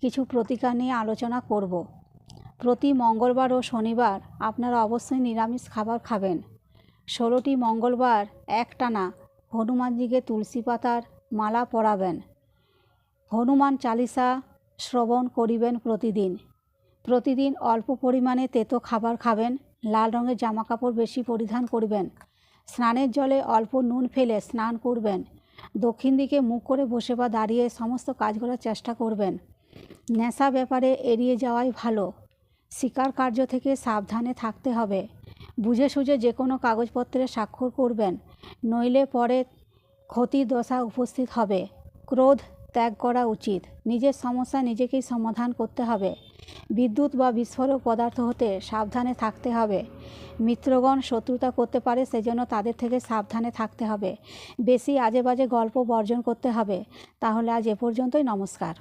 কিছু প্রতিকার নিয়ে আলোচনা করব। প্রতি মঙ্গলবার ও শনিবার আপনারা অবশ্যই নিরামিষ খাবার খাবেন। 16টি মঙ্গলবার একটানা হনুমানজিকে তুলসী পাতার মালা পরাবেন। হনুমান চালিসা শ্রবণ করিবেন প্রতিদিন অল্প পরিমাণে তেতো খাবার খাবেন। লাল রঙের জামাকাপড় বেশি পরিধান করবেন। স্নানের জলে অল্প নুন ফেলে স্নান করবেন। দক্ষিণ দিকে মুখ করে বসে বা দাঁড়িয়ে সমস্ত কাজ করার চেষ্টা করবেন। নেশা ব্যাপারে এড়িয়ে যাওয়াই ভালো। শিকার কার্য থেকে সাবধানে থাকতে হবে। বুঝে সুঝে যে কোনো কাগজপত্রে স্বাক্ষর করবেন, নইলে পরে ক্ষতির দশা উপস্থিত হবে। ক্রোধ ত্যাগ করা উচিত। নিজের সমস্যা নিজেকেই সমাধান করতে হবে। বিদ্যুৎ বা বিস্ফোরক পদার্থ হতে সাবধানে থাকতে হবে। মিত্রগণ শত্রুতা করতে পারে, সেজন্য তাদের থেকে সাবধানে থাকতে হবে। বেশি আজে বাজে গল্প বর্জন করতে হবে। তাহলে আজ এ পর্যন্তই। নমস্কার।